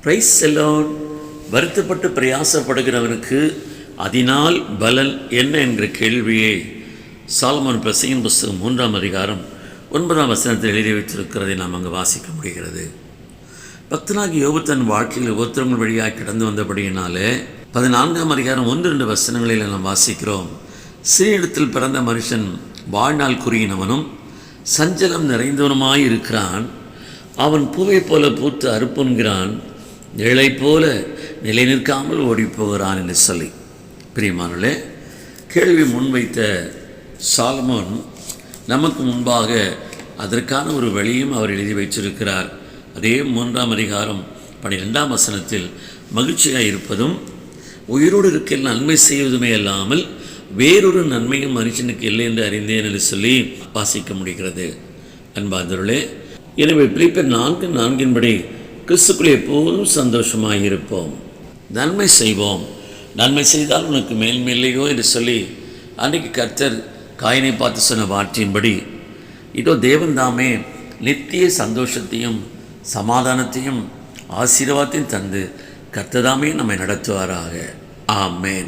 Price எல்லோன். வருத்தப்பட்டு பிரயாசப்படுகிறவனுக்கு அதனால் பலன் என்ன என்கிற கேள்வியை சாலமோன் பிரசங்கின் புஸ்தகம் 3ஆம் அதிகாரம் 9ஆம் வசனத்தில் எழுதி வைத்திருக்கிறதை நாம் அங்கு வாசிக்க முடிகிறது. பக்தனாகி யோபு தன் வாழ்க்கையில் உபத்திரங்கள் வழியாக கடந்து வந்தபடியினாலே 14ஆம் அதிகாரம் 1-2 வசனங்களில் நாம் வாசிக்கிறோம். சிறியிடத்தில் பிறந்த மனுஷன் வாழ்நாள் குறியினவனும் சஞ்சலம் நிறைந்தவனுமாய் இருக்கிறான். அவன் பூவை போல பூத்து அறுப்புண்கிறான், நிழலை போல நிலை நிற்காமல் ஓடிப்போகிறான் என்று சொல்லி பிரியமானே கேள்வி முன்வைத்த சாலமோன் நமக்கு முன்பாக அதற்கான ஒரு வழியும் அவர் எழுதி வைத்திருக்கிறார். அதே 3ஆம் அதிகாரம் 12ஆம் வசனத்தில் மகிழ்ச்சியாக இருப்பதும் உயிரோடு இருக்க நன்மை செய்வதுமே அல்லாமல் வேறொரு நன்மையும் மனுஷனுக்கு இல்லை என்று அறிந்தேன் என்று சொல்லி வாசிக்க முடிகிறது. அன்பார்ந்தவர்களே, எனவே பிலிப்பியர் 4:4 கிறிஸ்துக்குள் எப்போதும் சந்தோஷமாக இருப்போம், நன்மை செய்வோம், நன்மை செய்தால் உனக்கு மேல்மையில்லையோ என்று சொல்லி அன்றைக்கு கர்த்தர் காயினை பார்த்து சொன்ன வார்த்தையின்படி இதோ தேவன் தாமே நித்திய சந்தோஷத்தையும் சமாதானத்தையும் ஆசீர்வாதத்தையும் தந்து கர்த்தர் தாமே நம்மை நடத்துவாராக. ஆமென்.